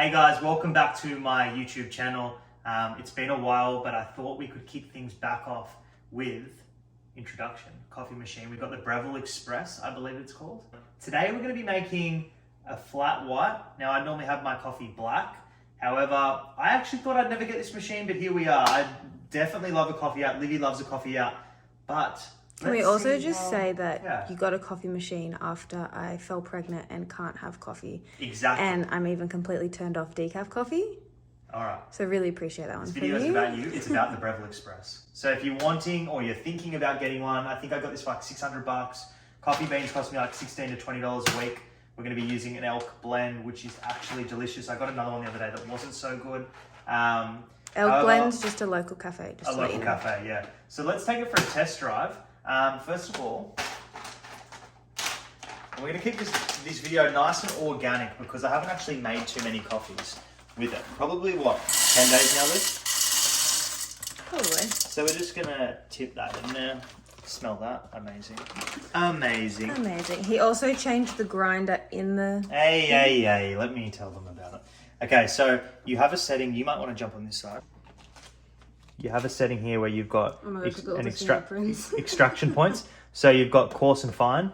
Hey guys, welcome back to my YouTube channel. It's been a while, but I thought we could kick things back off with introduction. Coffee machine. We've got the Breville Express, I believe it's called. Today we're going to be making a flat white. Now I normally have my coffee black. However, I actually thought I'd never get this machine, but here we are. I definitely love a coffee out. Livy loves a coffee out, but can we also just say that you got a coffee machine after I fell pregnant and can't have coffee? Exactly. And I'm even completely turned off decaf coffee. All right. So really appreciate that one. This video is about you. It's about the Breville Express. So if you're wanting or you're thinking about getting one, I think I got this for like $600. Coffee beans cost me like $16 to $20 a week. We're going to be using an elk blend, which is actually delicious. I got another one the other day that wasn't so good. Elk blend's just a local cafe. A local cafe, yeah. So let's take it for a test drive. First of all, we're going to keep this video nice and organic because I haven't actually made too many coffees with it. Probably, what, 10 days now, Liz? Probably. So we're just going to tip that in there. Smell that. Amazing. Amazing. Amazing. He also changed the grinder in the... Hey. Let me tell them about it. Okay, so you have a setting. You might want to jump on this side. You have a setting here where you've got extraction points. So you've got coarse and fine.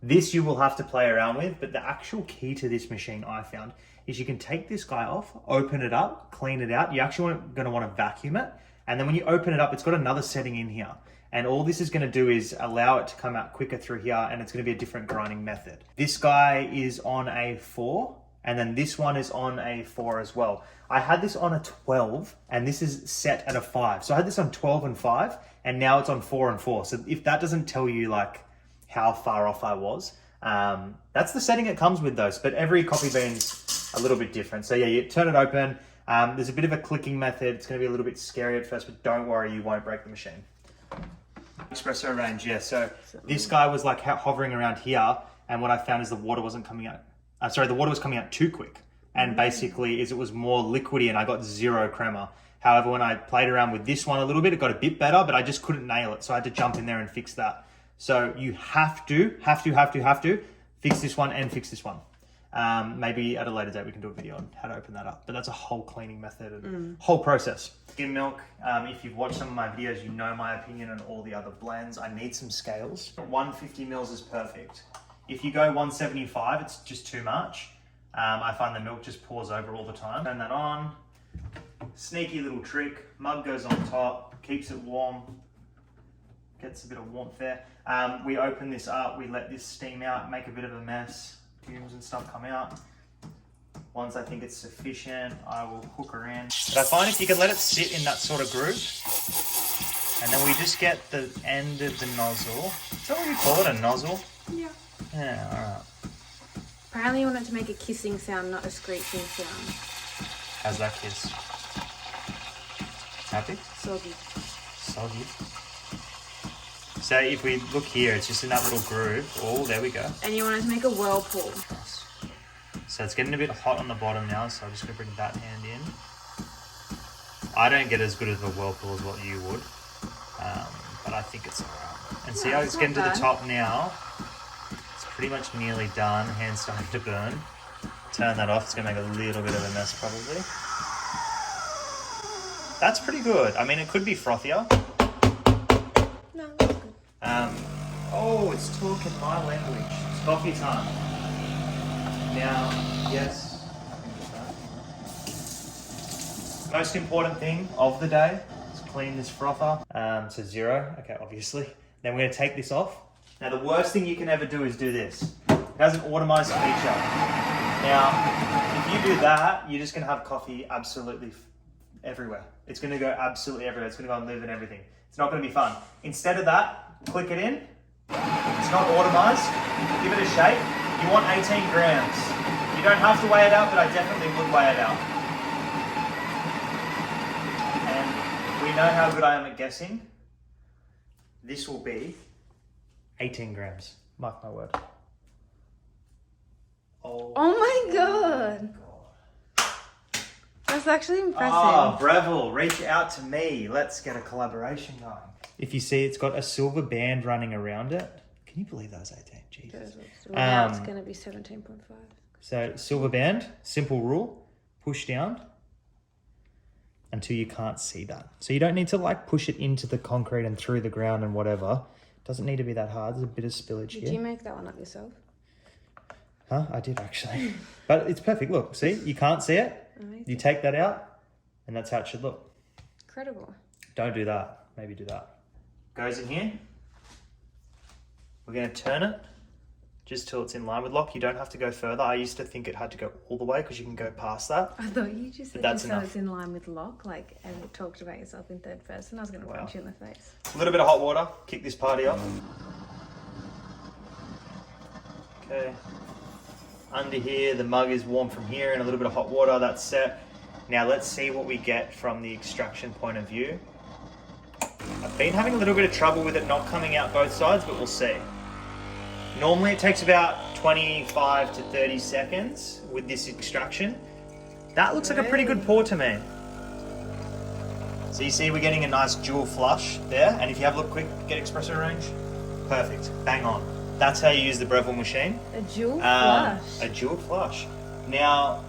This you will have to play around with, but the actual key to this machine I found is you can take this guy off, open it up, clean it out. You're actually going to want to vacuum it. And then when you open it up, it's got another setting in here. And all this is going to do is allow it to come out quicker through here, and it's going to be a different grinding method. This guy is on a 4. And then this one is on a 4 as well. I had this on a 12 and this is set at a 5. So I had this on 12 and 5 and now it's on 4 and 4. So if that doesn't tell you like how far off I was, that's the setting it comes with those. But every coffee bean's a little bit different. So yeah, you turn it open. There's a bit of a clicking method. It's going to be a little bit scary at first, but don't worry, you won't break the machine. Espresso range, yeah. So this guy was like hovering around here. And what I found is the water wasn't coming out. The water was coming out too quick. And basically it was more liquidy and I got zero crema. However, when I played around with this one a little bit, it got a bit better, but I just couldn't nail it. So I had to jump in there and fix that. So you have to fix this one and fix this one. Maybe at a later date we can do a video on how to open that up. But that's a whole cleaning method and whole process. Skim milk, if you've watched some of my videos, you know my opinion on all the other blends. I need some scales. 150 mils is perfect. If you go 175, it's just too much. I find the milk just pours over all the time. Turn that on. Sneaky little trick. Mug goes on top, keeps it warm. Gets a bit of warmth there. We open this up, we let this steam out, make a bit of a mess. Fumes and stuff come out. Once I think it's sufficient, I will hook her in. But I find if you can let it sit in that sort of groove, and then we just get the end of the nozzle. Is that what you call it, a nozzle? Yeah. Yeah, alright. Apparently you want it to make a kissing sound, not a screeching sound. How's that kiss? Happy? Soggy. Soggy. So if we look here, it's just in that little groove. Oh, there we go. And you want it to make a whirlpool. Nice. So it's getting a bit hot on the bottom now, so I'm just going to bring that hand in. I don't get as good as a whirlpool as what you would, but I think it's alright. And see how it's getting to the top now? Pretty much nearly done. Hand's starting to burn. Turn that off. It's going to make a little bit of a mess probably. That's pretty good. I mean, it could be frothier. No, that's good. Oh, it's talking my language. It's coffee time. Now, yes. Most important thing of the day is clean this frother to 0. Okay, obviously. Then we're going to take this off. Now, the worst thing you can ever do is do this. It has an automized feature. Now, if you do that, you're just going to have coffee absolutely everywhere. It's going to go absolutely everywhere. It's going to go and live and everything. It's not going to be fun. Instead of that, click it in. It's not automized. Give it a shake. You want 18 grams. You don't have to weigh it out, but I definitely would weigh it out. And we know how good I am at guessing. This will be 18 grams. Mark my word. Oh my god. That's actually impressive. Oh, Breville, reach out to me. Let's get a collaboration going. If you see, it's got a silver band running around it. Can you believe that was 18? Jesus. Now it's going to be 17.5. So silver band, simple rule. push down until you can't see that. So you don't need to like push it into the concrete and through the ground and whatever. It doesn't need to be that hard. There's a bit of spillage here. Did you make that one up yourself? Huh? I did actually. But it's perfect. Look, see? You can't see it. Amazing. You take that out and that's how it should look. Incredible. Don't do that. Maybe do that. Goes in here. We're going to turn it just till it's in line with lock. You don't have to go further. I used to think it had to go all the way because you can go past that. I thought you just said that's so enough. it's in line with lock, like, and you talked about yourself in third person. I was going to punch you in the face. A little bit of hot water. Kick this party off. Okay. Under here, the mug is warm from here and a little bit of hot water. That's set. Now let's see what we get from the extraction point of view. I've been having a little bit of trouble with it not coming out both sides, but we'll see. Normally it takes about 25 to 30 seconds with this extraction. That looks like a pretty good pour to me. So you see we're getting a nice dual flush there, and if you have a look quick, get espresso range. Perfect, bang on. That's how you use the Breville machine. A dual flush? A dual flush. Now,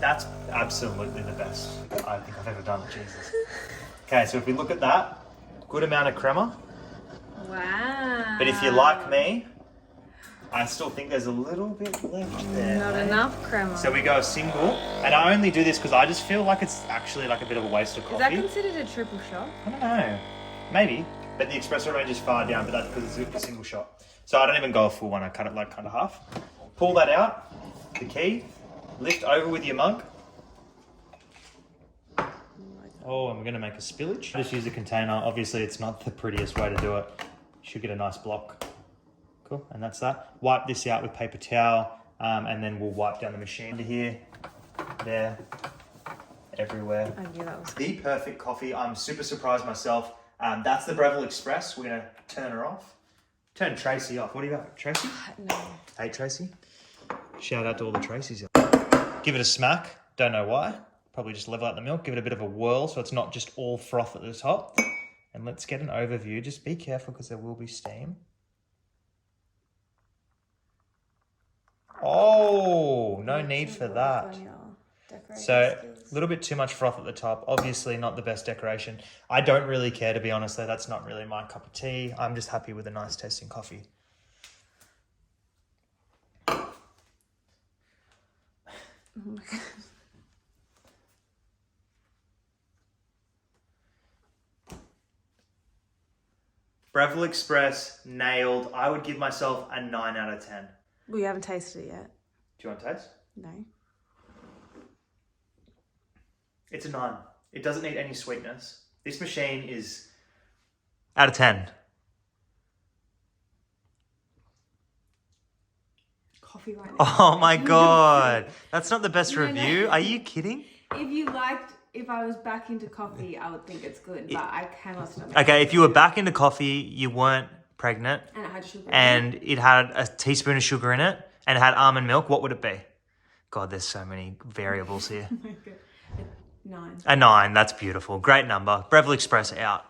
that's absolutely the best I think I've ever done, Jesus. Okay, so if we look at that, good amount of crema. Wow. But if you're like me, I still think there's a little bit left there. Not enough crema. So we go a single, and I only do this because I just feel like it's actually like a bit of a waste of coffee. Is that considered a triple shot? I don't know. Maybe. But the espresso range is far down, but that's because it's a single shot. So I don't even go a full one, I cut it like kind of half. Pull that out, the key, lift over with your mug. Oh, and we're gonna make a spillage. Just use a container. Obviously it's not the prettiest way to do it. You should get a nice block. Cool, and that's that. Wipe this out with paper towel, and then we'll wipe down the machine. Under here, there, everywhere. I knew that was The perfect coffee. I'm super surprised myself. That's the Breville Express. We're gonna turn her off. Turn Tracy off. What do you got, Tracy? No. Hey, Tracy. Shout out to all the Tracys. Give it a smack. Don't know why. Probably just level out the milk. Give it a bit of a whirl so it's not just all froth at the top. And let's get an overview. Just be careful because there will be steam. Oh, no need for that. So a little bit too much froth at the top. Obviously not the best decoration. I don't really care, to be honest, though. That's not really my cup of tea. I'm just happy with a nice tasting coffee. Oh my God. Breville Express, nailed. I would give myself a 9 out of 10. We haven't tasted it yet. Do you want to taste? No. It's a 9. It doesn't need any sweetness. This machine is out of 10. Coffee right now. Oh my God. That's not the best review. No. Are you kidding? If I was back into coffee, I would think it's good, but I cannot stomach Okay, if you were back into coffee, you weren't pregnant, and it had sugar. and it had a teaspoon of sugar in it, and it had almond milk, what would it be? God, there's so many variables here. Oh my God. 9. A 9, that's beautiful. Great number. Breville Express out.